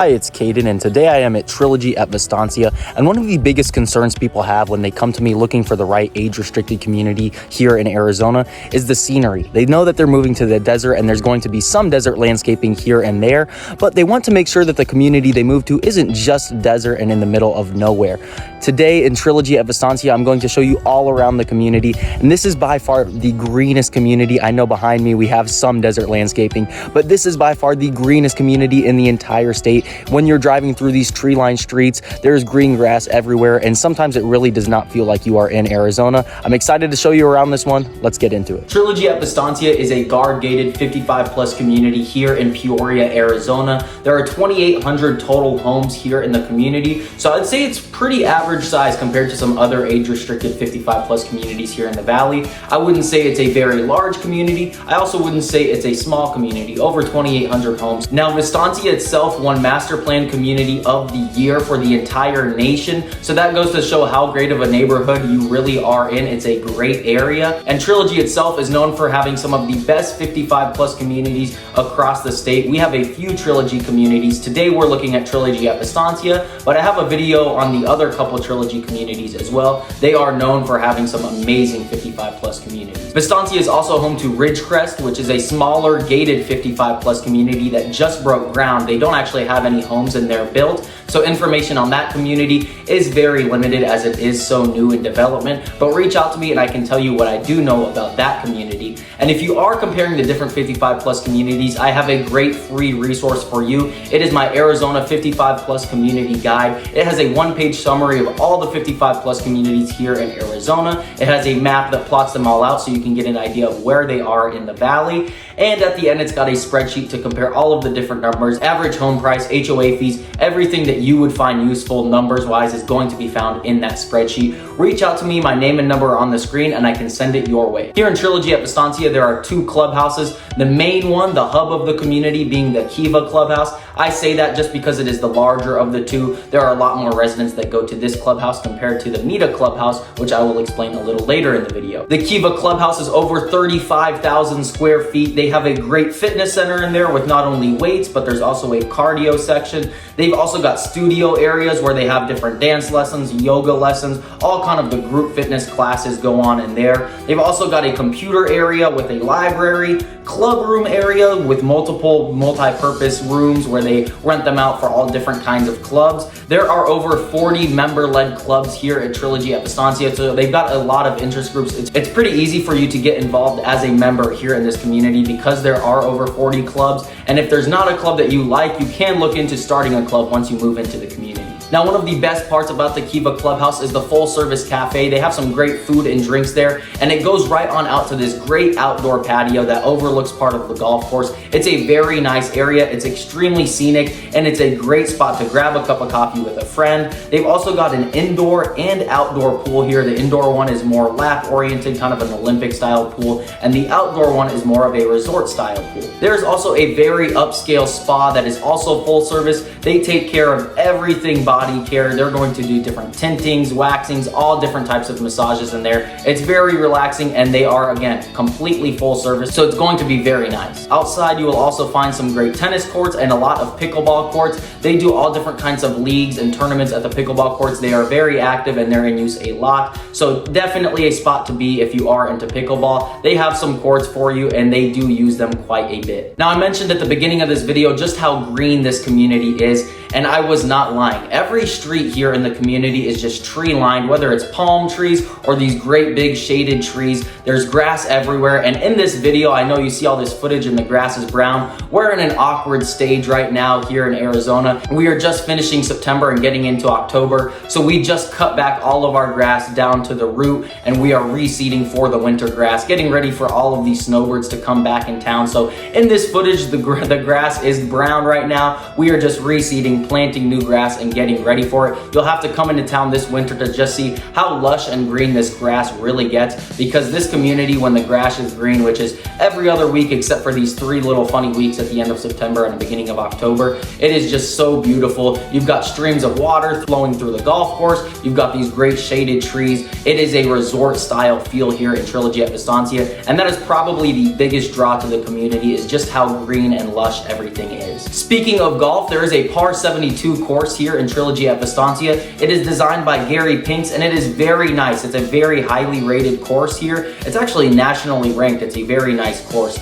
Hi, it's Caden, and today I am at Trilogy at Vistancia, and one of the biggest concerns people have when they come to me looking for the right age-restricted community here in Arizona is the scenery. They know that they're moving to the desert, and there's going to be some desert landscaping here and there, but they want to make sure that the community they move to isn't just desert and in the middle of nowhere. Today in Trilogy at Vistancia, I'm going to show you all around the community, and this is by far the greenest community. I know behind me we have some desert landscaping, but this is by far the greenest community in the entire state. When you're driving through these tree-lined streets, there's green grass everywhere, and sometimes it really does not feel like you are in Arizona. I'm excited to show you around this one. Let's get into it. Trilogy at Vistancia is a guard-gated 55-plus community here in Peoria, Arizona. There are 2,800 total homes here in the community, so I'd say it's pretty average size compared to some other age-restricted 55-plus communities here in the valley. I wouldn't say it's a very large community. I also wouldn't say it's a small community, over 2,800 homes. Now, Vistancia itself won Master Plan Community of the Year for the entire nation, so that goes to show how great of a neighborhood you really are in. It's a great area, and Trilogy itself is known for having some of the best 55-plus communities across the state. We have a few Trilogy communities. Today we're looking at Trilogy at Vistancia, but I have a video on the other couple Trilogy communities as well. They are known for having some amazing 55-plus communities. Vistancia is also home to Ridgecrest, which is a smaller gated 55-plus community that just broke ground. They don't actually have any homes in there built, so information on that community is very limited as it is so new in development, but reach out to me and I can tell you what I do know about that community. And if you are comparing the different 55-plus communities, I have a great free resource for you. It is my Arizona 55-plus community guide. It has a one-page summary of all the 55-plus communities here in Arizona. It has a map that plots them all out so you can get an idea of where they are in the valley. And at the end, it's got a spreadsheet to compare all of the different numbers, average home price, HOA fees, everything that you would find useful numbers-wise is going to be found in that spreadsheet. Reach out to me, my name and number are on the screen, and I can send it your way. Here in Trilogy at Vistancia, there are two clubhouses. The main one, the hub of the community, being the Kiva clubhouse. I say that just because it is the larger of the two. There are a lot more residents that go to this clubhouse compared to the Mita clubhouse, which I will explain a little later in the video. The Kiva clubhouse is over 35,000 square feet. They have a great fitness center in there with not only weights, but there's also a cardio section. They've also got studio areas where they have different dance lessons, yoga lessons, all kind of the group fitness classes go on in there. They've also got a computer area with a library, club room area with multiple multi-purpose rooms where they rent them out for all different kinds of clubs. There are over 40 member-led clubs here at Trilogy at Vistancia, so they've got a lot of interest groups. It's pretty easy for you to get involved as a member here in this community because there are over 40 clubs, and if there's not a club that you like, you can look into starting a club once you move into the community. Now, one of the best parts about the Kiva Clubhouse is the full-service cafe. They have some great food and drinks there, and it goes right on out to this great outdoor patio that overlooks part of the golf course. It's a very nice area. It's extremely scenic, and it's a great spot to grab a cup of coffee with a friend. They've also got an indoor and outdoor pool here. The indoor one is more lap-oriented, kind of an Olympic-style pool, and the outdoor one is more of a resort-style pool. There's also a very upscale spa that is also full-service. They take care of everything body care. They're going to do different tintings, waxings, all different types of massages in there. It's very relaxing, and they are, again, completely full service, so it's going to be very nice. Outside, you will also find some great tennis courts and a lot of pickleball courts. They do all different kinds of leagues and tournaments at the pickleball courts. They are very active and they're in use a lot, so definitely a spot to be if you are into pickleball. They have some courts for you, and they do use them quite a bit. Now, I mentioned at the beginning of this video just how green this community is, and I was not lying. Every street here in the community is just tree lined, whether it's palm trees or these great big shaded trees. There's grass everywhere, and in this video, I know you see all this footage and the grass is brown. We're in an awkward stage right now here in Arizona. We are just finishing September and getting into October, so we just cut back all of our grass down to the root, and we are reseeding for the winter grass, getting ready for all of these snowbirds to come back in town. So in this footage, the grass is brown right now. We are just reseeding, planting new grass, and getting getting ready for it. You'll have to come into town this winter to just see how lush and green this grass really gets, because this community, when the grass is green, which is every other week except for these 3 little funny weeks at the end of September and the beginning of October, it is just so beautiful. You've got streams of water flowing through the golf course. You've got these great shaded trees. It is a resort style feel here in Trilogy at Vistancia, and that is probably the biggest draw to the community, is just how green and lush everything is. Speaking of golf, there is a par 72 course here in Trilogy at Vistancia. It is designed by Gary Pinks, and it is very nice. It's a very highly rated course here. It's actually nationally ranked. It's a very nice course.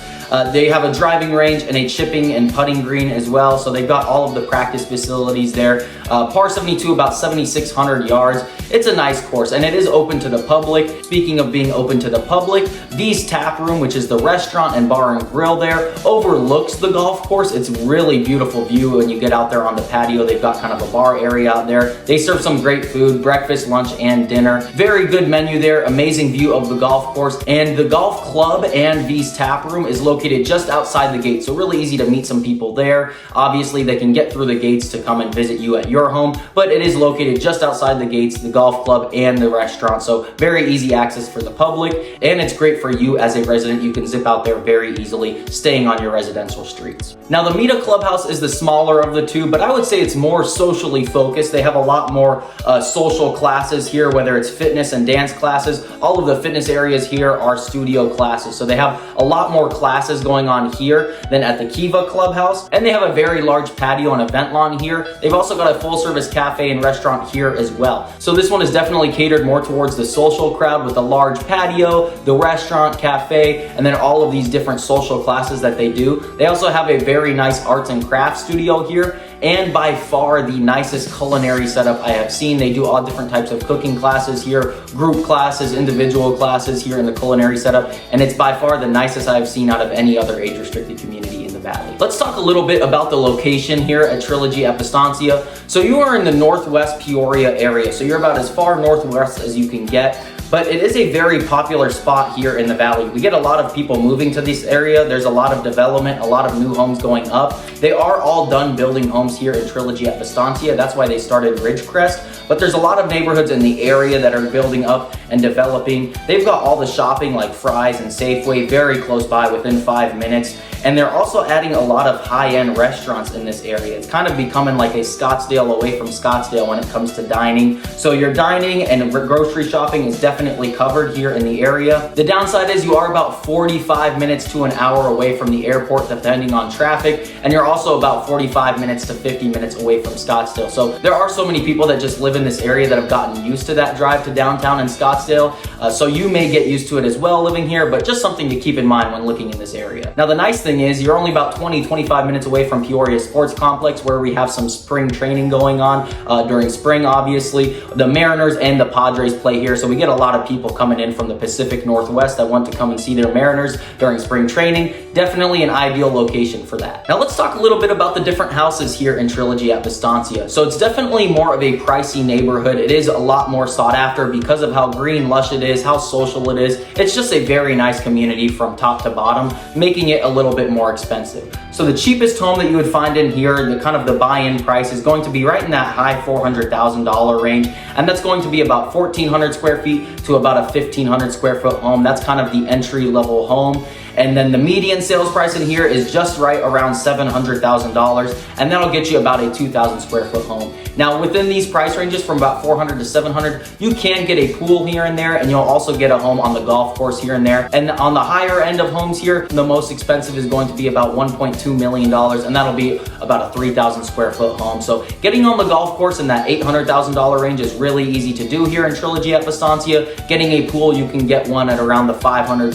They have a driving range and a chipping and putting green as well, so they've got all of the practice facilities there. Par 72, about 7,600 yards. It's a nice course, and it is open to the public. Speaking of being open to the public, V's Tap Room, which is the restaurant and bar and grill there, overlooks the golf course. It's really beautiful view when you get out there on the patio. They've got kind of a bar area out there. They serve some great food, breakfast, lunch, and dinner. Very good menu there, amazing view of the golf course, and the golf club and V's Tap Room is located just outside the gate, so really easy to meet some people there. Obviously, they can get through the gates to come and visit you at your home, but it is located just outside the gates, the golf club and the restaurant, so very easy access for the public, and it's great for you as a resident. You can zip out there very easily, staying on your residential streets. Now, the Mita Clubhouse is the smaller of the two, but I would say it's more socially focused. They have a lot more social classes here, whether it's fitness and dance classes. All of the fitness areas here are studio classes, so they have a lot more classes going on here than at the Kiva Clubhouse, and they have a very large patio and event lawn here. They've also got a full-service cafe and restaurant here as well. So this one is definitely catered more towards the social crowd, with a large patio, the restaurant, cafe, and then all of these different social classes that they do. They also have a very nice arts and crafts studio here, and by far the nicest culinary setup I have seen. They do all different types of cooking classes here, group classes, individual classes here in the culinary setup, and it's by far the nicest I've seen out of any other age-restricted community in the Valley. Let's talk a little bit about the location here at Trilogy at Vistancia. So you are in the northwest Peoria area, so you're about as far northwest as you can get. But it is a very popular spot here in the Valley. We get a lot of people moving to this area. There's a lot of development, a lot of new homes going up. They are all done building homes here in Trilogy at Vistancia. That's why they started Ridgecrest. But there's a lot of neighborhoods in the area that are building up and developing. They've got all the shopping like Fry's and Safeway very close by, within 5 minutes. And they're also adding a lot of high-end restaurants in this area. It's kind of becoming like a Scottsdale away from Scottsdale when it comes to dining. So your dining and grocery shopping is definitely covered here in the area. The downside is you are about 45 minutes to an hour away from the airport, depending on traffic. And you're also about 45 minutes to 50 minutes away from Scottsdale. So there are so many people that just live in this area that have gotten used to that drive to downtown in Scottsdale. So you may get used to it as well living here, but just something to keep in mind when looking in this area. Now, the nice thing is you're only about 20-25 minutes away from Peoria Sports Complex, where we have some spring training going on during spring. Obviously, the Mariners and the Padres play here, so we get a lot of people coming in from the Pacific Northwest that want to come and see their Mariners during spring training. Definitely an ideal location for that. Now let's talk a little bit about the different houses here in Trilogy at Vistancia. So it's definitely more of a pricey neighborhood. It is a lot more sought after because of how green, lush it is, how social it is. It's just a very nice community from top to bottom, making it a little bit more expensive. So the cheapest home that you would find in here, the kind of the buy-in price, is going to be right in that high $400,000 range, and that's going to be about 1,400 square feet to about a 1,500 square foot home. That's kind of the entry level home. And then the median sales price in here is just right around $700,000, and that'll get you about a 2,000 square foot home. Now, within these price ranges from about 400 to 700, you can get a pool here and there, and you'll also get a home on the golf course here and there. And on the higher end of homes here, the most expensive is going to be about $1.2 million, and that'll be about a 3,000 square foot home. So getting on the golf course in that $800,000 range is really easy to do here in Trilogy at Vistancia. Getting a pool, you can get one at around the $500,000,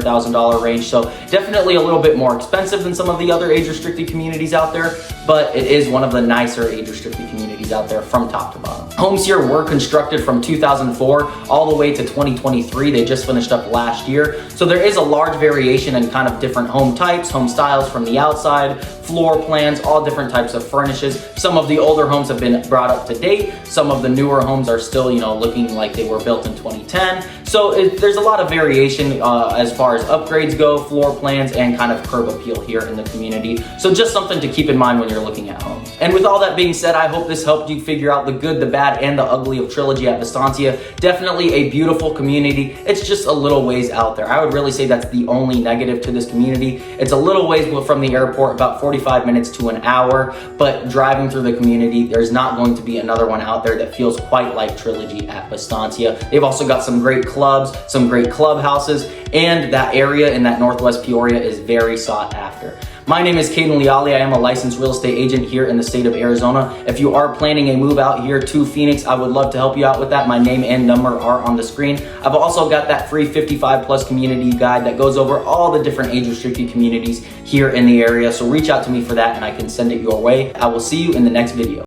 $600,000 range. So definitely a little bit more expensive than some of the other age-restricted communities out there, but it is one of the nicer age-restricted communities out there from top to bottom. Homes here were constructed from 2004 all the way to 2023. They just finished up last year. So there is a large variation in kind of different home types, home styles from the outside, floor plans, all different types of furnishes. Some of the older homes have been brought up to date. Some of the newer homes are still, looking like they were built in 2010. So there's a lot of variation as far as upgrades go, floor plans, and kind of curb appeal here in the community. So just something to keep in mind when you're looking at homes. And with all that being said, I hope this helped you figure out the good, the bad, and the ugly of Trilogy at Vistancia. Definitely a beautiful community. It's just a little ways out there. I would really say that's the only negative to this community. It's a little ways from the airport, about 45 minutes to an hour, but driving through the community, there's not going to be another one out there that feels quite like Trilogy at Vistancia. They've also got some great clubs, some great clubhouses, and that area in that Northwest Peoria is very sought after. My name is Caden Leali. I am a licensed real estate agent here in the state of Arizona. If you are planning a move out here to Phoenix, I would love to help you out with that. My name and number are on the screen. I've also got that free 55 plus community guide that goes over all the different age restricted communities here in the area. So reach out to me for that and I can send it your way. I will see you in the next video.